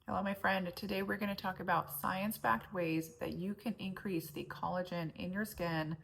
Hello, my friend. Today we're going to talk about science-backed ways that you can increase the collagen in your skin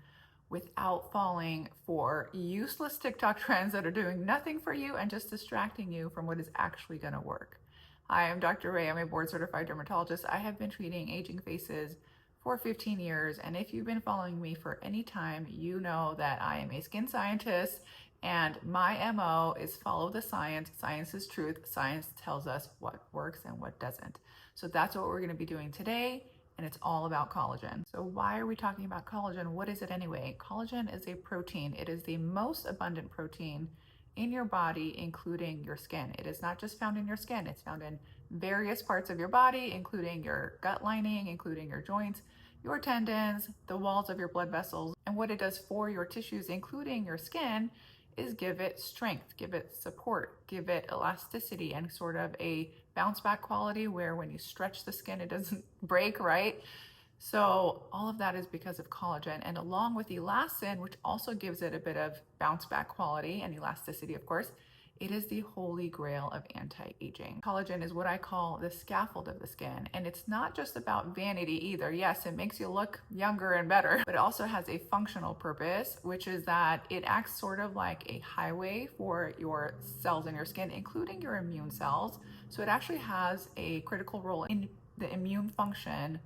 without falling for useless TikTok trends that are doing nothing for you and just distracting you from what is actually going to work. Hi, I'm Dr. Ray. I'm a board-certified dermatologist. I have been treating aging faces for 15 years, and if you've been following me for any time, you know that I am a skin scientist and my MO is follow the science. Science is truth. Science tells us what works and what doesn't. So that's what we're going to be doing today. And it's all about collagen. So why are we talking about collagen? What is it anyway? Collagen is a protein. It is the most abundant protein in your body, including your skin. It is not just found in your skin. It's found in various parts of your body, including your gut lining, including your joints, your tendons, the walls of your blood vessels. And what it does for your tissues, including your skin, is give it strength, give it support, give it elasticity and sort of a bounce back quality where when you stretch the skin, it doesn't break, right? So all of that is because of collagen, and along with elastin, which also gives it a bit of bounce back quality and elasticity, of course, it is the holy grail of anti-aging. Collagen is what I call the scaffold of the skin, and it's not just about vanity either. Yes, it makes you look younger and better, but it also has a functional purpose, which is that it acts sort of like a highway for your cells in your skin, including your immune cells. So it actually has a critical role in the immune function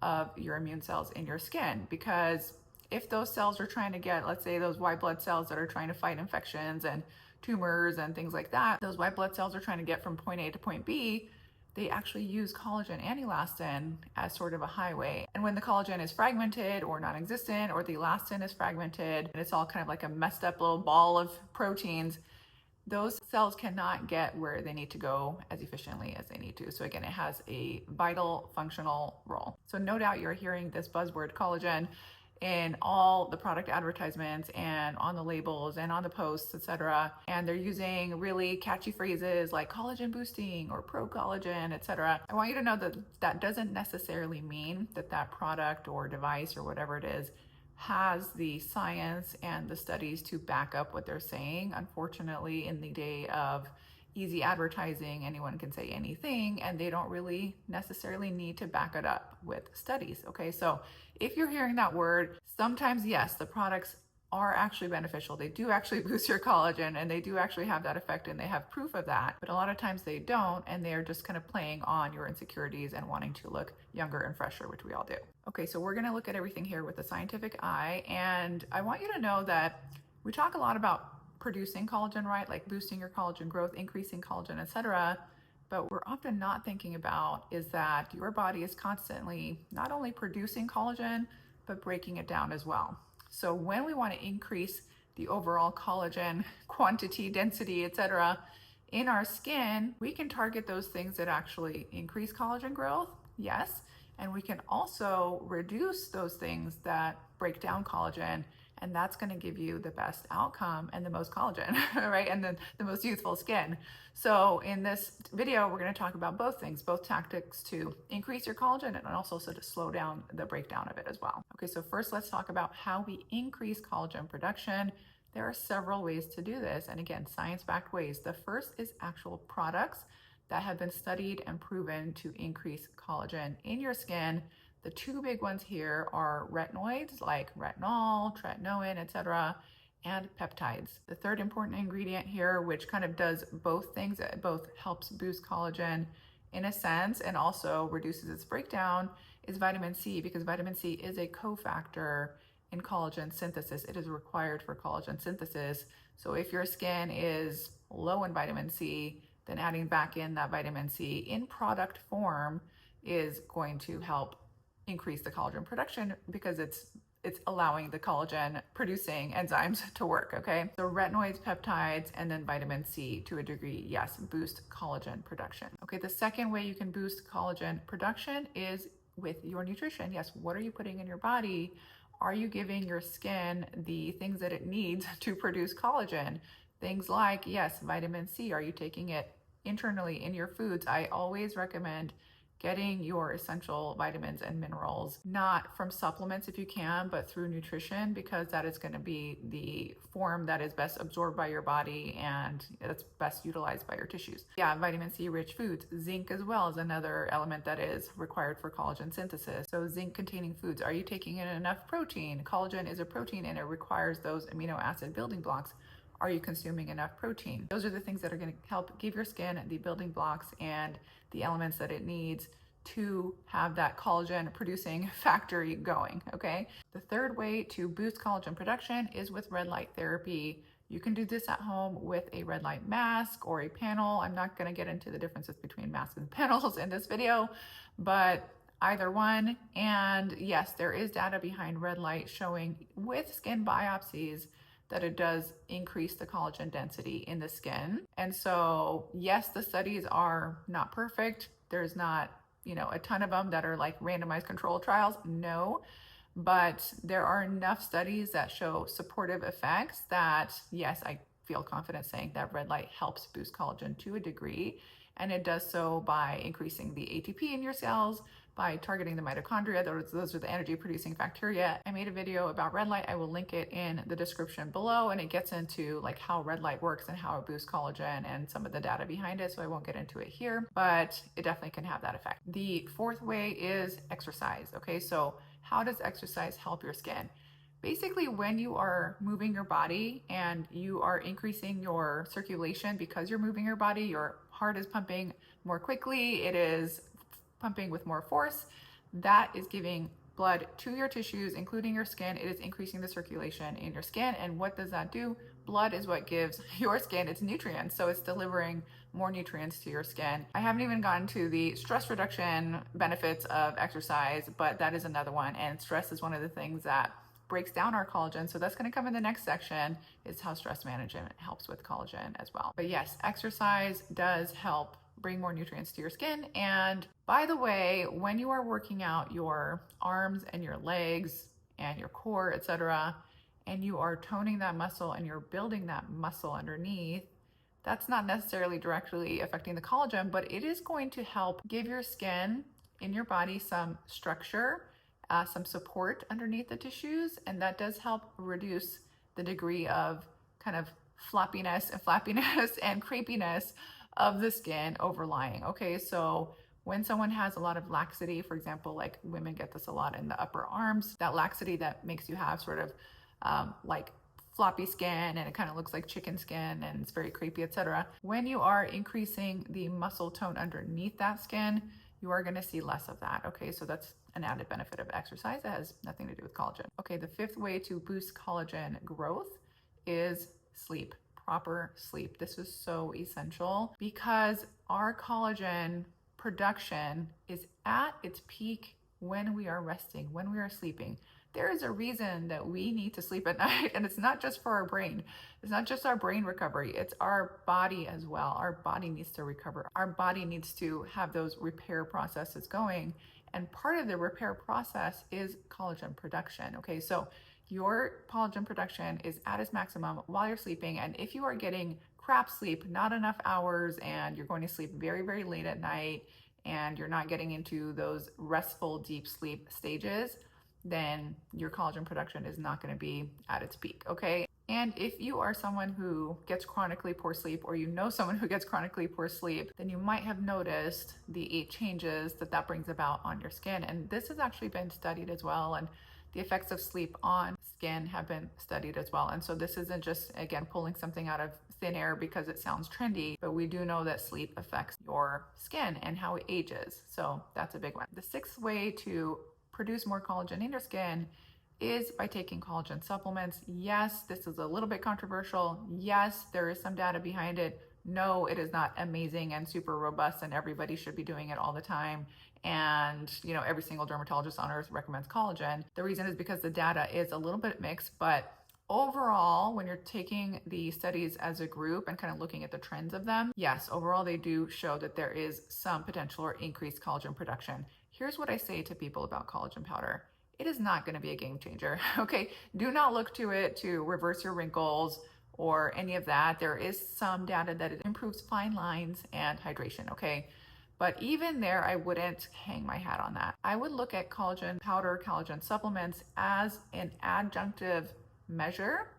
of your immune cells in your skin, because if those cells are trying to get, let's say, those white blood cells that are trying to fight infections and tumors and things like that, those white blood cells are trying to get from point A to point B, they actually use collagen and elastin as sort of a highway. And when the collagen is fragmented or non-existent, or the elastin is fragmented and it's all kind of like a messed up little ball of proteins, those cells cannot get where they need to go as efficiently as they need to. So again, it has a vital functional role. So no doubt you're hearing this buzzword collagen in all the product advertisements and on the labels and on the posts, etc. And they're using really catchy phrases like collagen boosting or pro collagen, etc. I want you to know that that doesn't necessarily mean that that product or device or whatever it is has the science and the studies to back up what they're saying. Unfortunately, in the day of easy advertising, anyone can say anything, and they don't really necessarily need to back it up with studies. Okay, so if you're hearing that word, sometimes yes, the products are actually beneficial. They do actually boost your collagen, and they do actually have that effect, and they have proof of that. But a lot of times they don't, and they're just kind of playing on your insecurities and wanting to look younger and fresher, which we all do. Okay, so we're going to look at everything here with a scientific eye, and I want you to know that we talk a lot about producing collagen, right? Like boosting your collagen growth, increasing collagen, etc. But we're often not thinking about is that your body is constantly not only producing collagen, but breaking it down as well. So when we want to increase the overall collagen quantity, density, etc. in our skin, we can target those things that actually increase collagen growth, yes, and we can also reduce those things that break down collagen, and that's going to give you the best outcome and the most collagen, right? And then the most youthful skin. So in this video, we're going to talk about both things, both tactics to increase your collagen and also to slow down the breakdown of it as well. Okay, so first let's talk about how we increase collagen production. There are several ways to do this, and again, science-backed ways. The first is actual products that have been studied and proven to increase collagen in your skin. The two big ones here are retinoids like retinol, tretinoin, etc., and peptides. The third important ingredient here, which kind of does both things, it both helps boost collagen in a sense and also reduces its breakdown, is vitamin C, because vitamin C is a cofactor in collagen synthesis. It is required for collagen synthesis. So if your skin is low in vitamin C, then adding back in that vitamin C in product form is going to help increase the collagen production because it's allowing the collagen producing enzymes to work, okay? So retinoids, peptides, and then vitamin C to a degree, yes, boost collagen production. Okay, the second way you can boost collagen production is with your nutrition. Yes, what are you putting in your body? Are you giving your skin the things that it needs to produce collagen? Things like, yes, vitamin C. Are you taking it internally in your foods? I always recommend getting your essential vitamins and minerals, not from supplements if you can, but through nutrition, because that is going to be the form that is best absorbed by your body and that's best utilized by your tissues. Yeah, vitamin C rich foods. Zinc as well is another element that is required for collagen synthesis. So zinc containing foods. Are you taking in enough protein? Collagen is a protein and it requires those amino acid building blocks. Are you consuming enough protein? Those are the things that are going to help give your skin the building blocks and the elements that it needs to have that collagen producing factory going, okay? The third way to boost collagen production is with red light therapy. You can do this at home with a red light mask or a panel. I'm not going to get into the differences between masks and panels in this video, but either one. And yes, there is data behind red light showing with skin biopsies that it does increase the collagen density in the skin. And so, yes, the studies are not perfect. There's not, a ton of them that are like randomized control trials. No, but there are enough studies that show supportive effects that, yes, I feel confident saying that red light helps boost collagen to a degree. And it does so by increasing the ATP in your cells, by targeting the mitochondria. Those are the energy producing bacteria. I made a video about red light. I will link it in the description below, and it gets into like how red light works and how it boosts collagen and some of the data behind it. So I won't get into it here, but it definitely can have that effect. The fourth way is exercise. Okay, so how does exercise help your skin? Basically, when you are moving your body and you are increasing your circulation because you're moving your body, your heart is pumping more quickly, it is pumping with more force, that is giving blood to your tissues, including your skin. It is increasing the circulation in your skin. And what does that do? Blood is what gives your skin its nutrients. So it's delivering more nutrients to your skin. I haven't even gotten to the stress reduction benefits of exercise, but that is another one. And stress is one of the things that breaks down our collagen. So that's going to come in the next section, is how stress management helps with collagen as well. But yes, exercise does help bring more nutrients to your skin. And by the way, when you are working out your arms and your legs and your core, etc., and you are toning that muscle and you're building that muscle underneath, that's not necessarily directly affecting the collagen, but it is going to help give your skin in your body some structure, some support underneath the tissues, and that does help reduce the degree of kind of floppiness and crepiness of the skin overlying. Okay, so when someone has a lot of laxity, for example, like women get this a lot in the upper arms, that laxity that makes you have sort of like floppy skin and it kind of looks like chicken skin and it's very crepey, etc. When you are increasing the muscle tone underneath that skin, you are going to see less of that. Okay, so that's an added benefit of exercise. It has nothing to do with collagen. Okay, the fifth way to boost collagen growth is sleep. Proper sleep. This is so essential because our collagen production is at its peak when we are resting, when we are sleeping. There is a reason that we need to sleep at night, and it's not just for our brain. It's not just our brain recovery, it's our body as well. Our body needs to recover. Our body needs to have those repair processes going. And part of the repair process is collagen production. Okay, so your collagen production is at its maximum while you're sleeping. And if you are getting crap sleep, not enough hours, and you're going to sleep very, very late at night, and you're not getting into those restful deep sleep stages, then your collagen production is not going to be at its peak, okay? And if you are someone who gets chronically poor sleep, or you know someone who gets chronically poor sleep, then you might have noticed the changes that brings about on your skin. And this has actually been studied as well. And the effects of sleep on skin have been studied as well. And so this isn't just, again, pulling something out of thin air because it sounds trendy, but we do know that sleep affects your skin and how it ages. So that's a big one. The sixth way to produce more collagen in your skin is by taking collagen supplements. Yes, this is a little bit controversial. Yes, there is some data behind it. No, it is not amazing and super robust and everybody should be doing it all the time. And every single dermatologist on earth recommends collagen. The reason is because the data is a little bit mixed, but overall, when you're taking the studies as a group and kind of looking at the trends of them, yes, overall they do show that there is some potential or increased collagen production. Here's what I say to people about collagen powder. It is not going to be a game changer, okay? Do not look to it to reverse your wrinkles or any of that. There is some data that it improves fine lines and hydration, okay? But even there, I wouldn't hang my hat on that. I would look at collagen powder, collagen supplements as an adjunctive measure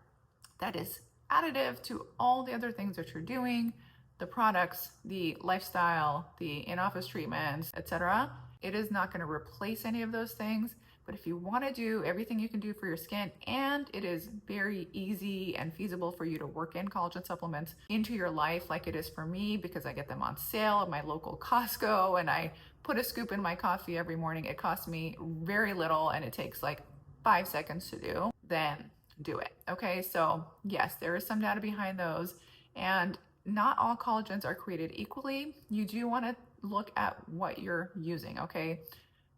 that is additive to all the other things that you're doing, the products, the lifestyle, the in-office treatments, etc. It is not going to replace any of those things. But if you want to do everything you can do for your skin, and it is very easy and feasible for you to work in collagen supplements into your life like it is for me, because I get them on sale at my local Costco and I put a scoop in my coffee every morning. It costs me very little and it takes like 5 seconds to do, then do it. Okay, so yes, there is some data behind those, and not all collagens are created equally. You do want to look at what you're using. Okay,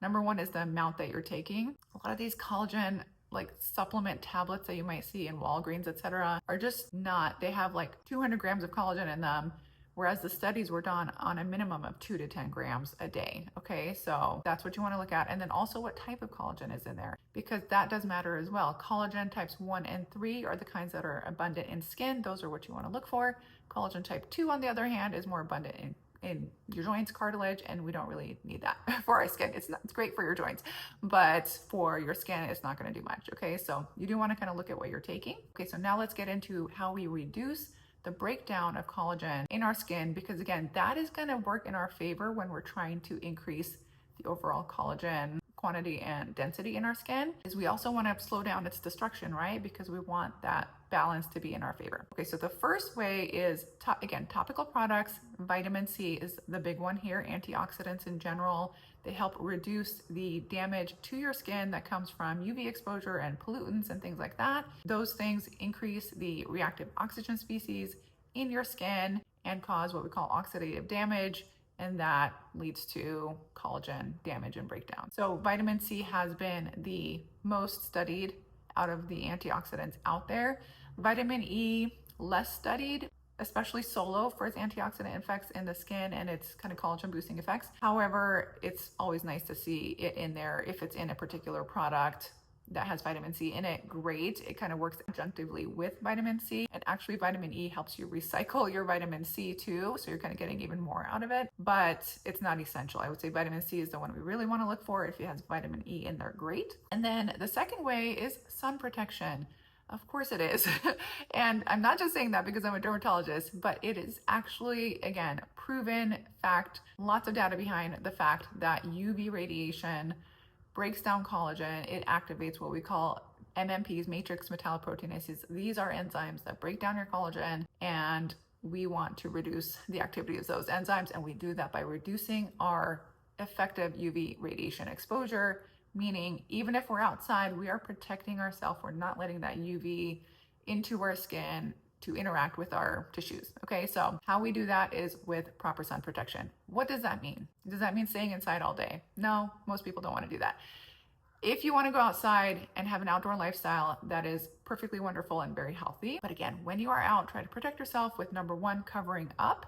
number one is the amount that you're taking. A lot of these collagen like supplement tablets that you might see in Walgreens, etc., are just not, they have like 200 grams of collagen in them, whereas the studies were done on a minimum of 2 to 10 grams a day. Okay, so that's what you want to look at. And then also what type of collagen is in there, because that does matter as well. Collagen types 1 and 3 are the kinds that are abundant in skin. Those are what you want to look for. Collagen type 2, on the other hand, is more abundant in your joints, cartilage, and we don't really need that for our skin. It's great for your joints, but for your skin, it's not going to do much. Okay, so you do want to kind of look at what you're taking. Okay, so now let's get into how we reduce the breakdown of collagen in our skin, because again, that is going to work in our favor when we're trying to increase the overall collagen quantity and density in our skin. Is we also want to slow down its destruction, right? Because we want that balance to be in our favor. Okay, so the first way is again, topical products. Vitamin C is the big one here. Antioxidants in general, they help reduce the damage to your skin that comes from UV exposure and pollutants and things like that. Those things increase the reactive oxygen species in your skin and cause what we call oxidative damage, and that leads to collagen damage and breakdown. So vitamin C has been the most studied out of the antioxidants out there. Vitamin E, less studied, especially solo for its antioxidant effects in the skin and its kind of collagen boosting effects. However, it's always nice to see it in there if it's in a particular product that has vitamin C in it. Great, it kind of works adjunctively with vitamin C, and actually vitamin E helps you recycle your vitamin C too, so you're kind of getting even more out of it, but it's not essential. I would say vitamin C is the one we really want to look for. If it has vitamin E in there, great. And then the second way is sun protection. Of course it is. And I'm not just saying that because I'm a dermatologist, but it is actually, again, proven fact, lots of data behind the fact that UV radiation breaks down collagen. It activates what we call MMPs, matrix metalloproteinases. These are enzymes that break down your collagen, and we want to reduce the activity of those enzymes, and we do that by reducing our effective UV radiation exposure, meaning even if we're outside, we are protecting ourselves. We're not letting that UV into our skin to interact with our tissues. Okay, so how we do that is with proper sun protection. What does that mean? Does that mean staying inside all day? No, most people don't want to do that. If you want to go outside and have an outdoor lifestyle, that is perfectly wonderful and very healthy. But again, when you are out, try to protect yourself with number one, covering up.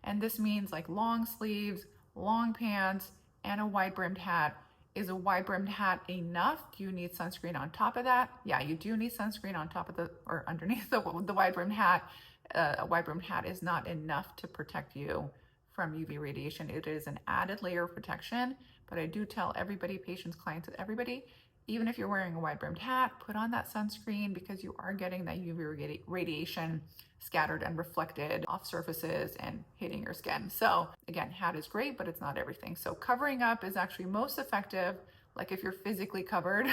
And this means like long sleeves, long pants, and a wide brimmed hat. Is a wide brimmed hat enough? Do you need sunscreen on top of that? Yeah, you do need sunscreen on top of or underneath the wide brimmed hat. A wide brimmed hat is not enough to protect you from UV radiation. It is an added layer of protection, but I do tell everybody, patients, clients, everybody, even if you're wearing a wide brimmed hat, put on that sunscreen, because you are getting that UV radiation scattered and reflected off surfaces and hitting your skin. So again, hat is great, but it's not everything. So covering up is actually most effective, like if you're physically covered,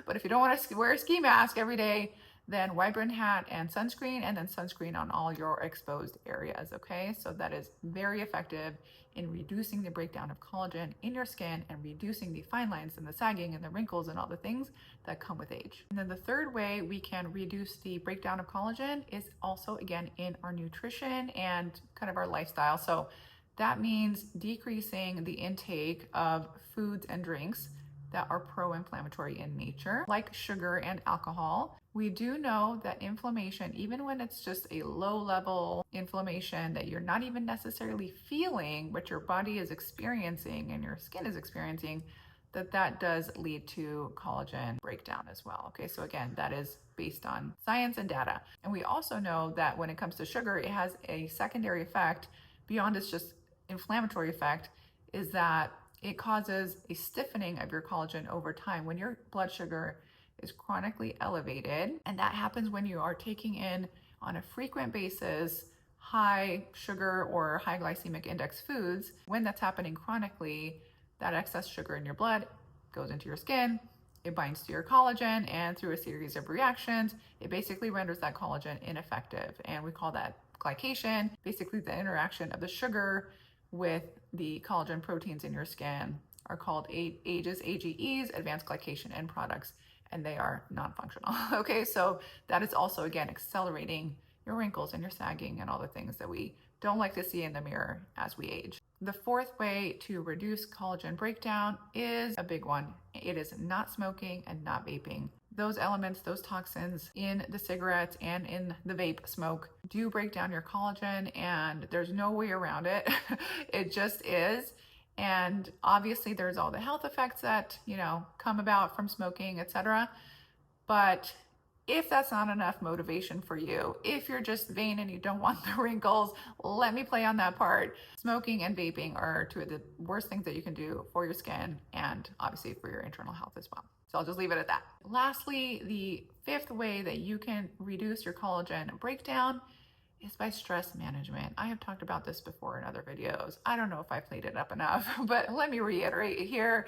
but if you don't want to wear a ski mask every day, then wide brimmed hat and sunscreen, and then sunscreen on all your exposed areas. Okay, so that is very effective in reducing the breakdown of collagen in your skin and reducing the fine lines and the sagging and the wrinkles and all the things that come with age. And then the third way we can reduce the breakdown of collagen is also, again, in our nutrition and kind of our lifestyle. So that means decreasing the intake of foods and drinks that are pro-inflammatory in nature, like sugar and alcohol. We do know that inflammation, even when it's just a low-level inflammation that you're not even necessarily feeling, but your body is experiencing and your skin is experiencing, that does lead to collagen breakdown as well. Okay, so again, that is based on science and data. And we also know that when it comes to sugar, it has a secondary effect beyond its just inflammatory effect, is that it causes a stiffening of your collagen over time when your blood sugar is chronically elevated. And that happens when you are taking in on a frequent basis high sugar or high glycemic index foods. When that's happening chronically, that excess sugar in your blood goes into your skin, it binds to your collagen, and through a series of reactions, it basically renders that collagen ineffective. And we call that glycation, basically the interaction of the sugar with the collagen proteins in your skin are called AGEs, advanced glycation end products, and they are non-functional. Okay, so that is also, again, accelerating your wrinkles and your sagging and all the things that we don't like to see in the mirror as we age. The fourth way to reduce collagen breakdown is a big one. It is not smoking and not vaping. Those elements, those toxins in the cigarettes and in the vape smoke do break down your collagen, and there's no way around it. It just is. And obviously there's all the health effects that, come about from smoking, etc. But if that's not enough motivation for you, if you're just vain and you don't want the wrinkles, let me play on that part. Smoking and vaping are two of the worst things that you can do for your skin and obviously for your internal health as well. So I'll just leave it at that. Lastly, the fifth way that you can reduce your collagen breakdown is by stress management. I have talked about this before in other videos. I don't know if I played it up enough, but let me reiterate here.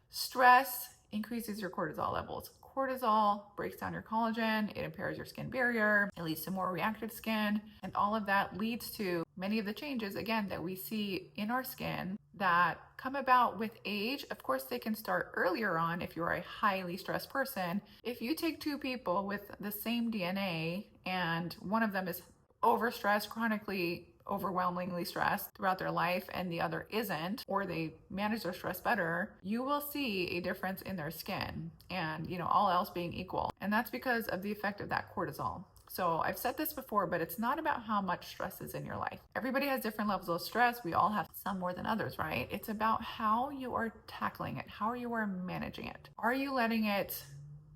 Stress increases your cortisol levels. Cortisol breaks down your collagen, it impairs your skin barrier, it leads to more reactive skin, and all of that leads to many of the changes, again, that we see in our skin that come about with age. Of course, they can start earlier on if you're a highly stressed person. If you take two people with the same DNA and one of them is overstressed, chronically overwhelmingly stressed throughout their life and the other isn't, or they manage their stress better, you will see a difference in their skin, and all else being equal. And that's because of the effect of that cortisol. So I've said this before, but it's not about how much stress is in your life. Everybody has different levels of stress. We all have some more than others, right? It's about how you are tackling it, how you are managing it. Are you letting it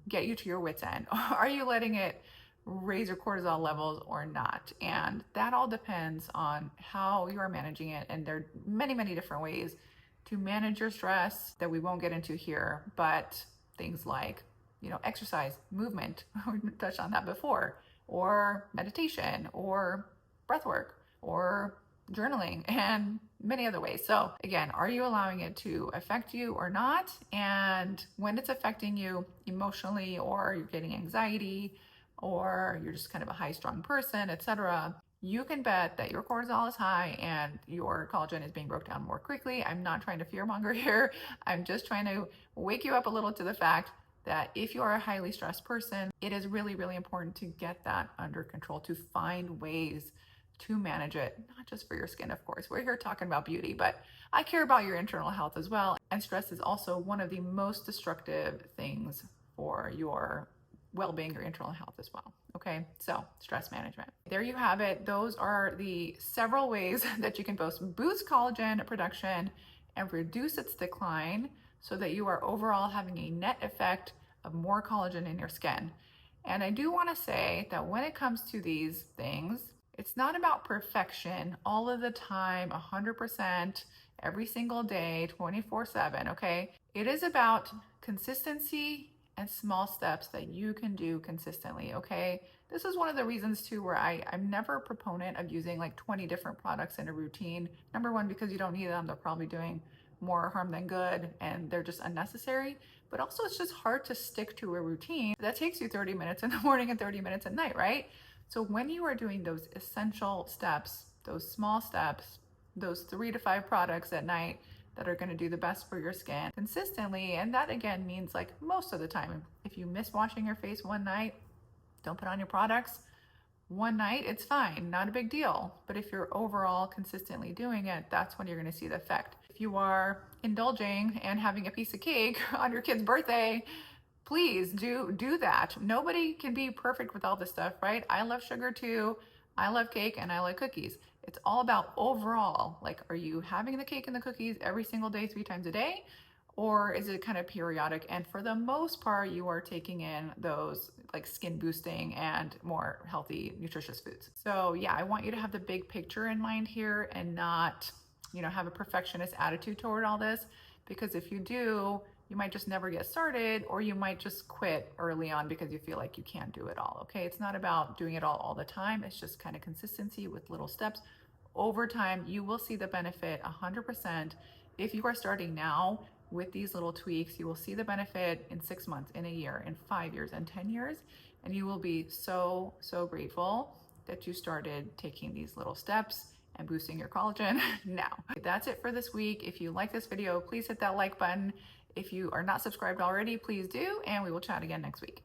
get you to your wit's end? Are you letting it raise your cortisol levels or not? And that all depends on how you are managing it. And there are many, many different ways to manage your stress that we won't get into here, but things like, exercise, movement, we touched on that before, or meditation, or breath work, or journaling, and many other ways. So again, are you allowing it to affect you or not? And when it's affecting you emotionally, or you're getting anxiety, or you're just kind of a high-strung person, etc., you can bet that your cortisol is high and your collagen is being broken down more quickly. I'm not trying to fearmonger here. I'm just trying to wake you up a little to the fact that if you are a highly stressed person, it is really, really important to get that under control, to find ways to manage it, not just for your skin, of course. We're here talking about beauty, but I care about your internal health as well. And stress is also one of the most destructive things for your well-being, your internal health as well. Okay, so stress management. There you have it. Those are the several ways that you can both boost collagen production and reduce its decline so that you are overall having a net effect of more collagen in your skin. And I do want to say that when it comes to these things, it's not about perfection all of the time, 100%, every single day, 24/7, okay? It is about consistency and small steps that you can do consistently, okay? This is one of the reasons too where I'm never a proponent of using like 20 different products in a routine. Number one, because you don't need them. They're probably doing more harm than good and they're just unnecessary. But also it's just hard to stick to a routine that takes you 30 minutes in the morning and 30 minutes at night, right? So when you are doing those essential steps, those small steps, those 3 to 5 products at night that are going to do the best for your skin consistently, and that again means like most of the time, if you miss washing your face one night, don't put on your products. One night, it's fine, not a big deal. But if you're overall consistently doing it, that's when you're going to see the effect. If you are indulging and having a piece of cake on your kid's birthday, please do that. Nobody can be perfect with all this stuff, right? I love sugar too. I love cake and I like cookies. It's all about overall, like, are you having the cake and the cookies every single day, 3 times a day? Or is it kind of periodic? And for the most part, you are taking in those like skin boosting and more healthy, nutritious foods. So yeah, I want you to have the big picture in mind here and not have a perfectionist attitude toward all this, because if you do, you might just never get started, or you might just quit early on because you feel like you can't do it all. Okay, it's not about doing it all the time. It's just kind of consistency with little steps. Over time, you will see the benefit 100%. If you are starting now with these little tweaks, you will see the benefit in 6 months, in a year, in 5 years, and 10 years. And you will be so, so grateful that you started taking these little steps and boosting your collagen now. That's it for this week. If you like this video, please hit that like button. If you are not subscribed already, please do, and we will chat again next week.